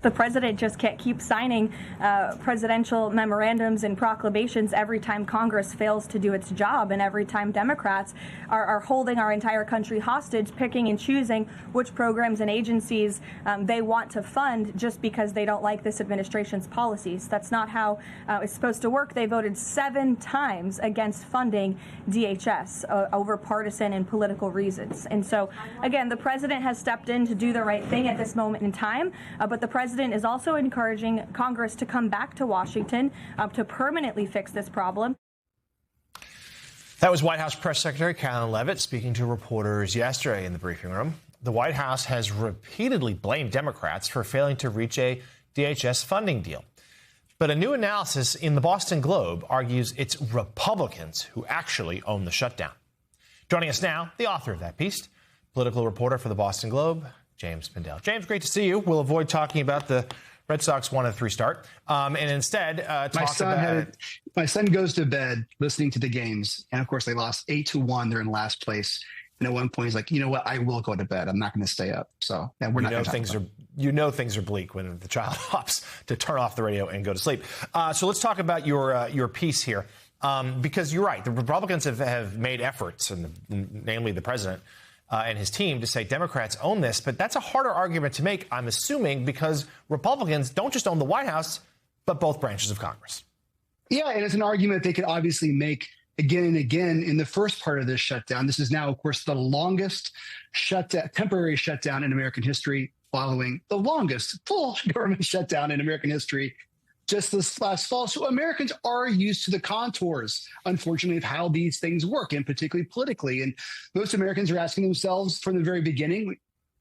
The president just can't keep signing presidential memorandums and proclamations every time Congress fails to do its job, and every time Democrats are holding our entire country hostage, picking and choosing which programs and agencies they want to fund just because they don't like this administration's policies. That's not how it's supposed to work. They voted 7 times against funding DHS over partisan and political reasons. And so, again, the president has stepped in to do the right thing at this moment in time, but the president is also encouraging Congress to come back to Washington to permanently fix this problem. That was White House Press Secretary Karoline Leavitt speaking to reporters yesterday in the briefing room. The White House has repeatedly blamed Democrats for failing to reach a DHS funding deal. But a new analysis in the Boston Globe argues it's Republicans who actually own the shutdown. Joining us now, the author of that piece, political reporter for the Boston Globe, James Pindell. James, great to see you. We'll avoid talking about the Red Sox 1-3 start, and instead talk about my son goes to bed listening to the games, and of course they lost 8-1. They're in last place, and at one point he's like, "You know what? I will go to bed. I'm not going to stay up." So yeah, we're not. Things are bleak when the child opts to turn off the radio and go to sleep. So let's talk about your piece here, because you're right. The Republicans have made efforts, and namely the president and his team, to say Democrats own this. But that's a harder argument to make, I'm assuming, because Republicans don't just own the White House, but both branches of Congress. Yeah, and it's an argument they could obviously make again and again in the first part of this shutdown. This is now, of course, the longest temporary shutdown in American history, following the longest full government shutdown in American history just this last fall. So Americans are used to the contours, unfortunately, of how these things work, and particularly politically. And most Americans are asking themselves from the very beginning,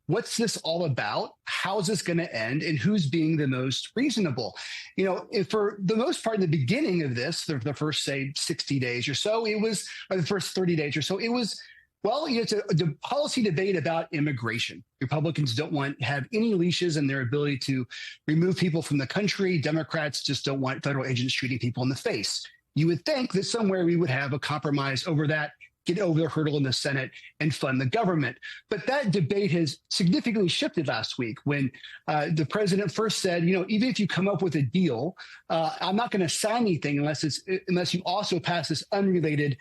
what's this all about? How's this going to end? And who's being the most reasonable? You know, for the most part, in the beginning of this, the first, say, 60 days or so, or the first 30 days or so, it was, well, it's a policy debate about immigration. Republicans don't want to have any leashes in their ability to remove people from the country. Democrats just don't want federal agents shooting people in the face. You would think that somewhere we would have a compromise over that, get over the hurdle in the Senate and fund the government. But that debate has significantly shifted last week when the president first said, you know, even if you come up with a deal, I'm not going to sign anything unless you also pass this unrelated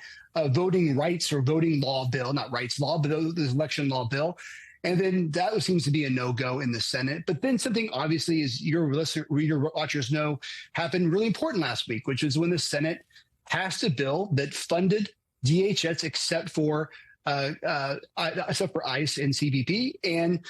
voting rights or voting law bill, not rights law, but this election law bill. And then that seems to be a no-go in the Senate. But then something, obviously, as your reader watchers know, happened really important last week, which is when the Senate passed a bill that funded DHS except for ICE and CBP. And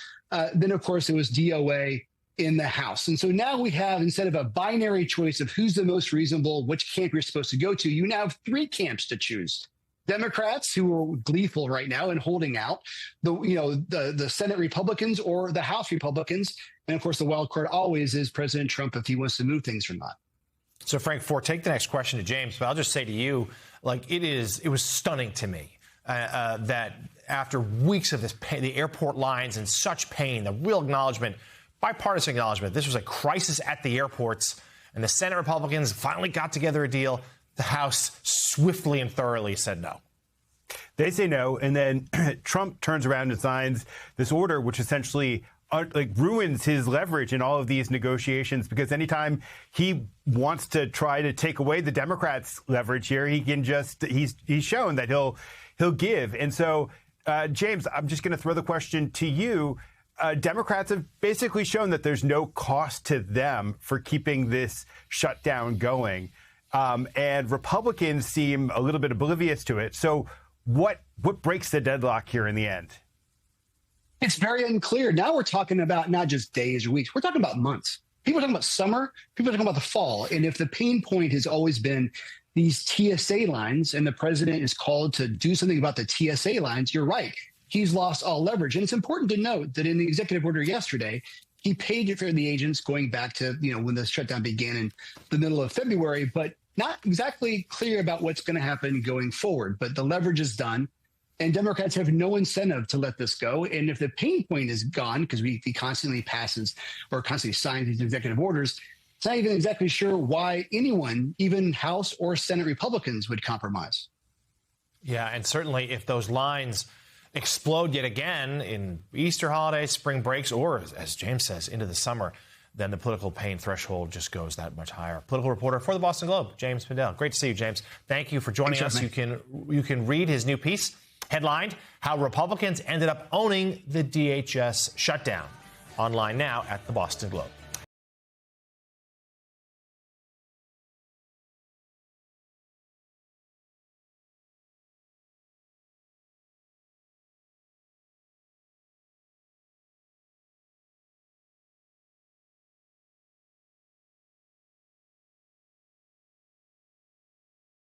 then, of course, it was DOA in the House. And so now we have, instead of a binary choice of who's the most reasonable, which camp you're supposed to go to, you now have 3 camps to choose. Democrats, who are gleeful right now and holding out, the Senate Republicans or the House Republicans. And of course, the wild card always is President Trump, if he wants to move things or not. So, Frank, take the next question to James, but I'll just say to you, it was stunning to me that after weeks of this pain, the airport lines in such pain, the real acknowledgement, bipartisan acknowledgement, this was a crisis at the airports, and the Senate Republicans finally got together a deal. The House swiftly and thoroughly said no. They say no, and then Trump turns around and signs this order, which essentially ruins his leverage in all of these negotiations, because anytime he wants to try to take away the Democrats' leverage here, he can he's shown that he'll give. And so, James, I'm just going to throw the question to you. Democrats have basically shown that there's no cost to them for keeping this shutdown going. And Republicans seem a little bit oblivious to it. So what breaks the deadlock here in the end? It's very unclear. Now we're talking about not just days or weeks. We're talking about months. People are talking about summer. People are talking about the fall. And if the pain point has always been these TSA lines, and the president is called to do something about the TSA lines, you're right. He's lost all leverage. And it's important to note that in the executive order yesterday, he paid for the agents going back to, when the shutdown began in the middle of February, but not exactly clear about what's going to happen going forward. But the leverage is done. And Democrats have no incentive to let this go. And if the pain point is gone, because he constantly passes or constantly signs these executive orders, it's not even exactly sure why anyone, even House or Senate Republicans, would compromise. Yeah, and certainly if those lines explode yet again in Easter holidays, spring breaks, or, as James says, into the summer, then the political pain threshold just goes that much higher. Political reporter for the Boston Globe, James Pindell. Great to see you, James. Thank you for joining us. You can read his new piece, headlined "How Republicans Ended Up Owning the DHS Shutdown," online now at the Boston Globe.